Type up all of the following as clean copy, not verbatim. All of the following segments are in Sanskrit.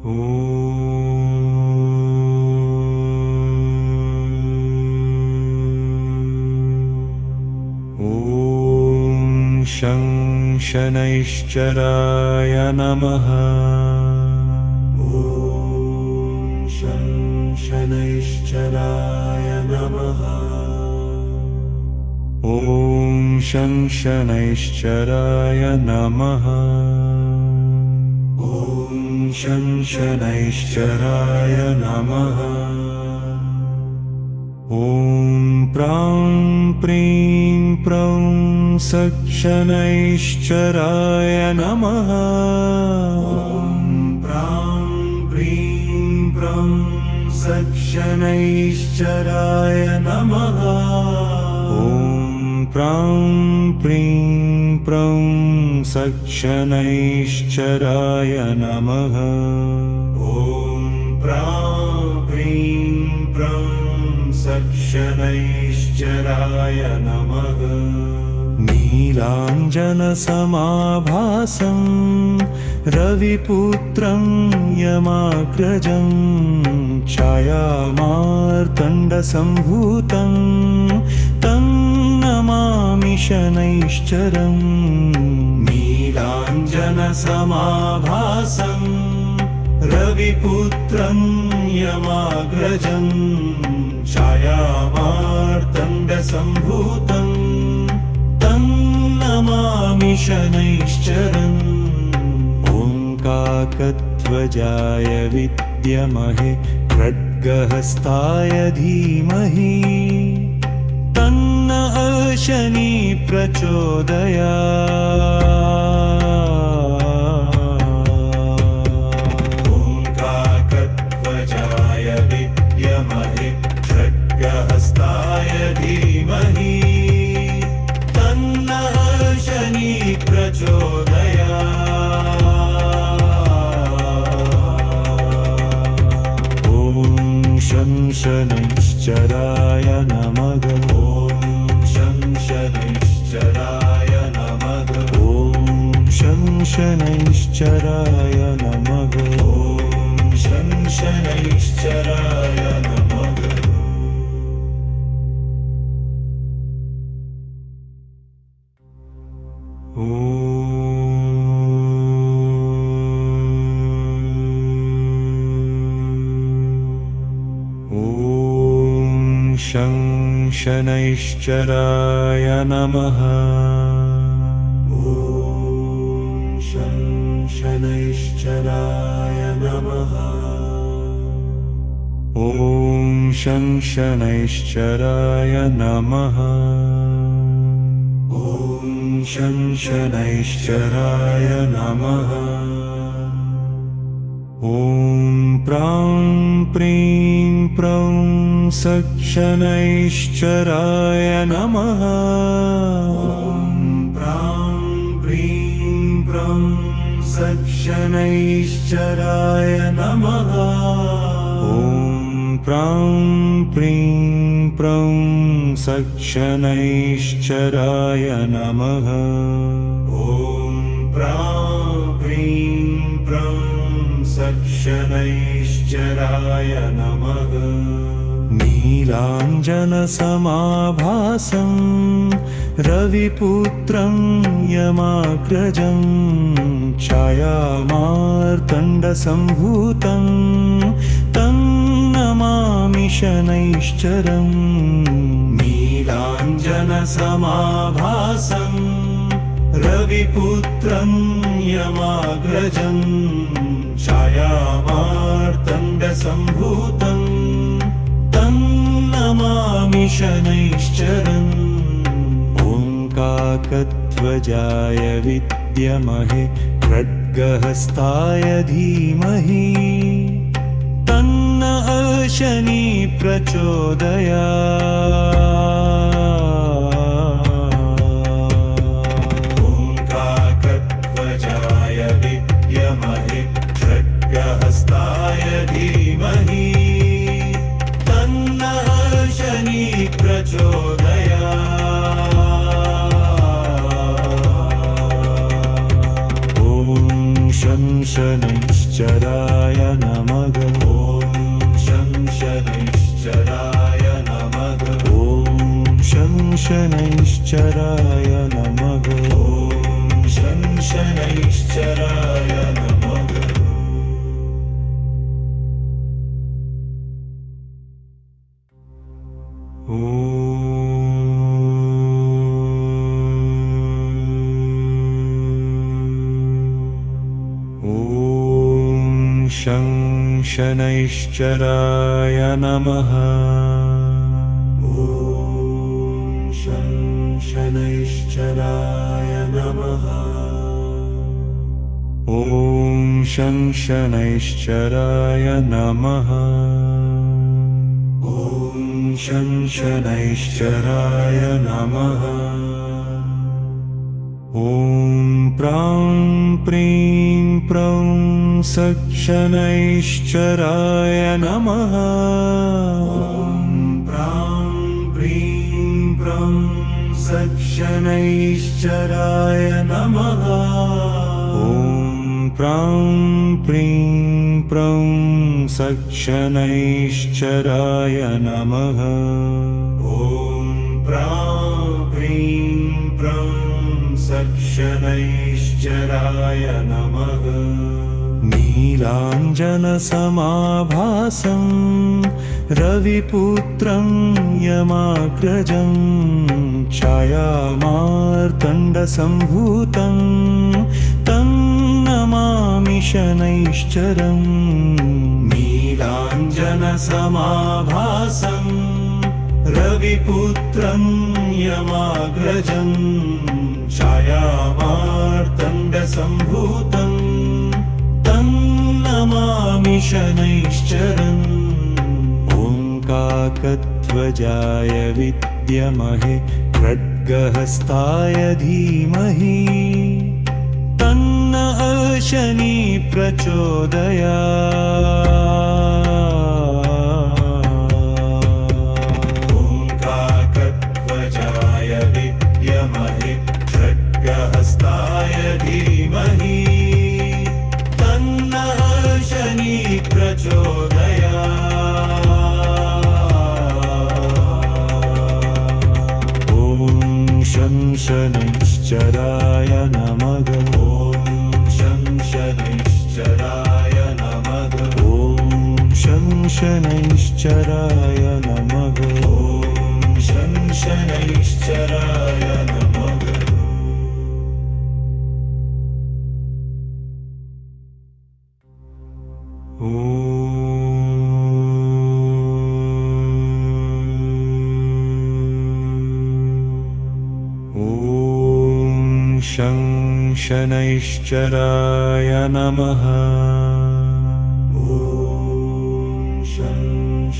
शं शनैश्चराय नमः। शं शनैश्चराय नमः। शं शनैश्चराय नमः। शं शनैश्चराय नमः। प्रां प्रीं प्रौं सक्षनैश्चराय नमः। प्रां प्रीं प्रौं सक्षनैश्चराय नमः। प्रां प्रीं प्रौं सक्षनैश्चराय नमः। प्रां प्रीं प्रौं सक्षनैश्चराय नमः। नीलाञ्जनसमाभासं रविपुत्रं यमाग्रजं छायामार्तण्डसम्भूतं तं नमामि शनैश्चरम्। नीलाञ्जनसमाभासं रविपुत्रं यमाग्रजं छायामार्तण्डसम्भूतं तं नमामि शनैश्चरम्। काकध्वजाय विद्महे खड्गहस्ताय धीमहि तन्नः शनि प्रचोदयात्। काकध्वजाय विद्महे खड्गहस्ताय धीमहि तन्नः शनि प्रचोदयात्। शं शनैश्चराय नमः। शं शनैश्चराय नमः। शं शनैश्चराय नमः। शं शनैश्चराय नमः। शं शनैश्चराय नमः। शं शनैश्चराय नमः। शं शनैश्चराय नमः। शं शनैश्चराय नमः। प्रां प्रीं प्रौं सक्षनैश्चराय नमः। प्रां प्रीं प्रौं सक्षनैश्चराय नमः। प्रां प्रीं प्रौं सक्षनैश्चराय नमः। प्रां प्रीं प्रौं सक्षनैश्चराय नमः। नीलाञ्जनसमाभासं रविपुत्रं यमाग्रजं छायामार्तण्डसम्भूतं तं नमामि शनैश्चरम्। नीलाञ्जनसमाभासं रविपुत्रं यमाग्रजं छायामार्तण्डसम्भूतं तं नमामि शनैश्चरम्। काकध्वजाय विद्महे खड्गहस्ताय धीमहि तन्नः शनि प्रचोदयात्। काकध्वजाय विद्महे खड्गहस्ताय धीमहि तन्नः शनि प्रचोदयात्। शं शनैश्चराय शनैश्चराय नमः शं शनैश्चराय नमः शं शनैश्चराय नमः शं शनैश्चराय नमः शं शनैश्चराय नमः शं शनैश्चराय नमः शं शनैश्चराय नमः शं शनैश्चराय नमः प्रां प्रीं प्रौं शनैश्चराय नमः प्रां प्रीं प्रौं शनैश्चराय नमः प्रां प्रीं प्रौं शनैश्चराय नमः प्रां प्रीं प्रौं शनैश्चराय नमः नीलाञ्जनसमाभासं रविपुत्रं यमाग्रजं छायामार्तण्डसम्भूतं तं नमामि शनैश्चरं नीलाञ्जनसमाभासं रविपुत्रं यमाग्रजं छायामार्तण्डसम्भूतं तं नमामि शनैश्चरम् काकध्वजाय विद्महे खड्गहस्ताय धीमहि तन्नः शनि प्रचोदयात् काकध्वजाय विद्महे खड्गहस्ताय धीमहि तन्नः शनि प्रचोदयात् शं शनैश्चराय नमः शं शनैश्चराय नमः शं शनैश्चराय नमः शं शनैश्चराय नमः शं शनैश्चराय नमः शं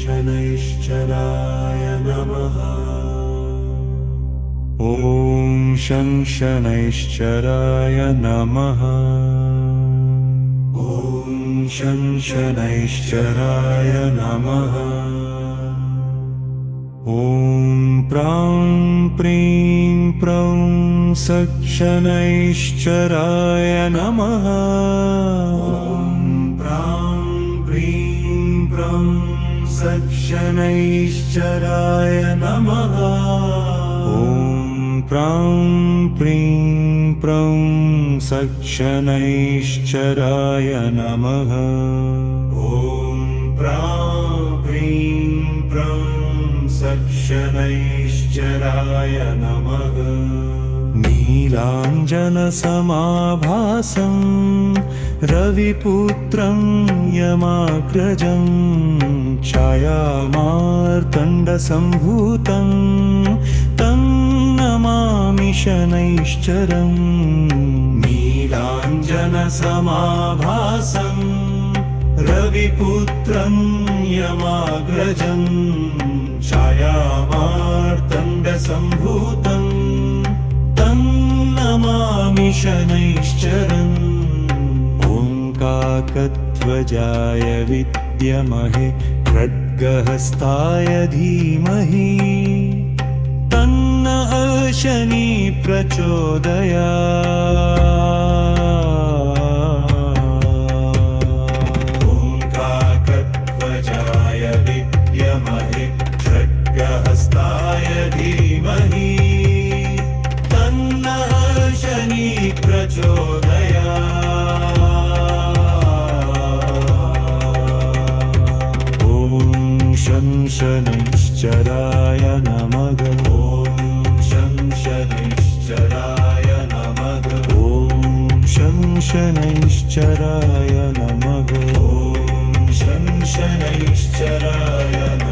शनैश्चराय नमः शं शनैश्चराय नमः शं शनैश्चराय नमः प्रां प्रीं प्रौं शनैश्चराय नमः प्रां प्रीं प्रौं शनैश्चराय नमः प्रां प्रीं प्रौं शनैश्चराय नमः प्रां प्रीं प्रौं शनैश्चराय नमः नीलाञ्जनसमाभासं रविपुत्रं यमाग्रजं छायामार्तण्डसम्भूतं तं नमामि शनैश्चरं नीलाञ्जनसमाभासं रविपुत्रं यमाग्रजं छायामार्तण्डसम्भूतं तं नमामि शनैश्चरम् काकध्वजाय विद्महे खड्गहस्ताय धीमहि तन्नः शनि प्रचोदयात् शं शनैश्चराय नमः ॐ शं शनैश्चराय नमः ॐ शं शनैश्चराय नमः ॐ शं शनैश्चराय